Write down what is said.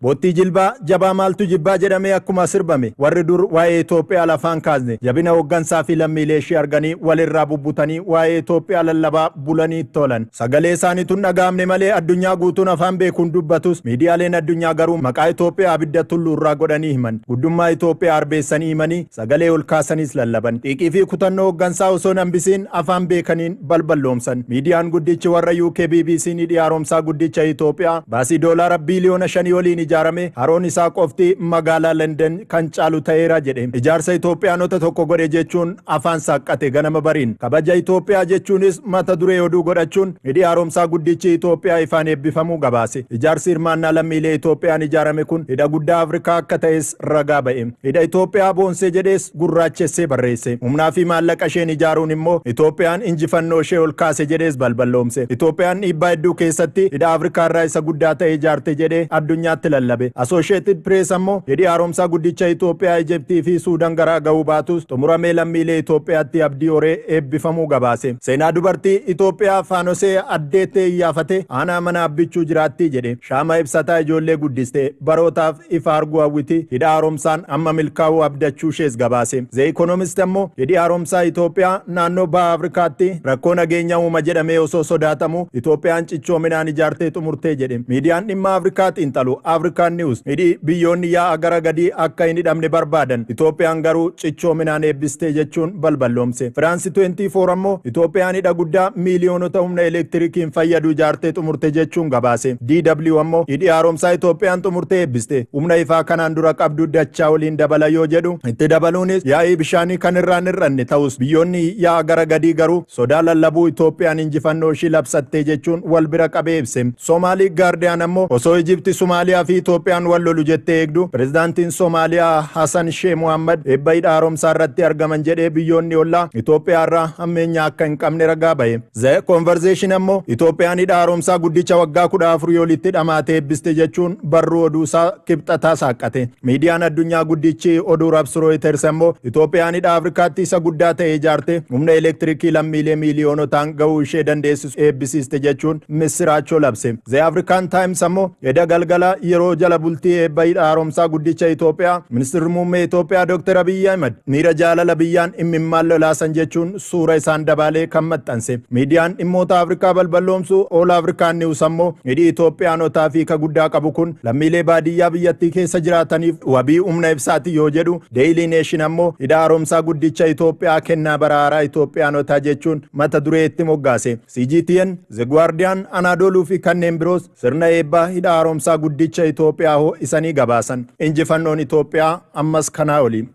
Bootti jilbaa jabaa maaltu jibbaa jedhamee akkuma sirbame warri dur waa'ee Itoophiyaa lafaan kaasne jabina hooggansaa fi lammiilee ishee arganii walirraa bubbutanii waa'ee Itoophiyaa lallabaa bulanii tolan. Sagalee isaaniitu dhagaamne malee addunyaa guutuun afaan beekuun dubbatus miidiyaaleen addunyaa garuu maqaa Itoophiyaa abidda tulluurraa godhanii himan. Guddummaa Itoophiyaa arbeessanii himanii sagalee ol kaasaniis lallaban. Xiiqii fi kutannoo hooggansaa osoo hambisiin afaan beekaniin balballoomsan. Miidiyaan guddichi warra UK BBC ni dhiyaaromsaa guddicha Itoophiyaa baasii doolaara biliyoona 5 waliin ijaarame haroon isaa qofti magaalaa London kan caalu ta'eera jedhe. Ijaarsa Itoophiyaanota tokko godhe jechuun afaan saqqate ganama bariin. Kabaja Itoophiyaa jechuunis mata duree oduu godhachuun dhiyaaromsaa guddichi Itoophiyaa ifaan eebbifamuu gabaase. Ijaarsi hirmaannaa lammiilee Itoophiyaan ijaarame kun hidha guddaa Afrikaa akka ta'es ragaa ba'e. Hidha Itoophiyaa boonsee jedhees gurraachessee barreesse. Humnaa fi maallaqa isheen ijaaruun immoo Itoophiyaan injifannoo ishee ol kaase jedhees balballoomse. Itoophiyaan dhiibbaa hedduu keessatti hidha Afrikaa irraa isa guddaa ta'e ijaarte jedhee addunyaatti lallabe. Associated Press ammoo hidhi haaromsaa guddicha Itoophiyaa Ijiptii fi Suudaan garaa ga'uu baatus xumuramee lammiilee Itoophiyaatti abdii horee eebbifamuu gabaase. Seenaa dubartii Itoophiyaa faanosee addeettee iyyaafate aanaa mana abbichuu jiraatti jedhe. Shaama ibsataa ijoollee guddiste barootaaf ifa arguu hawwiti hidha haaromsaan amma milkaa'uu abdachuu ishees gabaase. The Economist ammoo hidhi haaromsaa Itoophiyaa naannoo baha Afrikaatti rakkoo nageenya uuma jedhamee osoo sodaatamu Itoophiyaan cichoominaan ijaartee xumurtee jedhe. Miidiyaan dhimma Afrikaa xiinxalu Afrikaan News hidhi biyyoonni yaa'a gara gadii akka hin hidhamne barbaadan Itoophiyaan garuu cichoominaan eebbistee jechuun balballoomse. France 24 ammoo Itoophiyaan hidha guddaa miiliyoonota humna elektirikiin fayyadu ijaartee xumurte jechuun gabaase. DW ammoo hidhi haaromsaa Itoophiyaan xumurtee eebbiste. Humna ifaa kanaan dura qabdu dachaa waliin dabala yoo jedhu itti dabaluunis yaa'ii bishaanii kan irraan hir'anne ta'us biyyoonni yaa'a gara gadii garuu sodaa lallabuu Itoophiyaan injifannoo ishii labsattee jechuun wal bira qabee ibse. Somaalii Gaardiyaan ammoo osoo Ijipti Somaaliyaa fi Itoophiyaan wal lolu jettee eegdu pirezidaantiin Somaaliyaa Hassan Sheikh Mohammed eebba hidha haaromsaa irratti argaman jedhee biyyoonni ollaa Itoophiyaa irraa hammeenya akka hin qabne ragaa ba'e. The Conversation ammoo Itoophiyaan hidha haaromsaa guddicha waggaa 14 olitti dhamaatee eebbiste jechuun barruu oduusaa kibxataa saaqqate. Miidiyaan addunyaa guddichi oduu rabsu Reuters ammoo Itoophiyaan hidha Afrikaatti isa guddaa ta'e ijaarte humna elektirikii lammiilee miiliyoonotaan ga'uu ishee dandeessisu eebbisiiste jechuun misiraachoo labse. The African Times ammoo edda galgala yeroo jala bultii eebba hidha haaromsaa guddicha Itoophiyaa ministeerri muummee Itoophiyaa Dr. Abiy Ahmed miira jaalala biyyaan immimmaan lolaasan jechuun suura isaan dabalee kan maxxanse. Miidiyaan dhimmoota Afrikaa balballoomsu All African News ammoo hidhi Itoophiyaanotaa fi ka guddaa qabu kun lammiilee baadiyyaa biyyattii keessa jiraataniif wabii humna ibsaati yoo jedhu Daily Nation ammoo hidha haaromsaa guddicha Itoophiyaa kennaa baraaraa Itoophiyaanotaa jechuun mata duree itti moggaase. CGTN, The Guardian, Anadolu fi kanneen biroos sirna eebbaa hidha haaromsaa guddicha Itoophiyaa isanii gabaasan. Injifannoon Itoophiyaa ammas kanaa oli.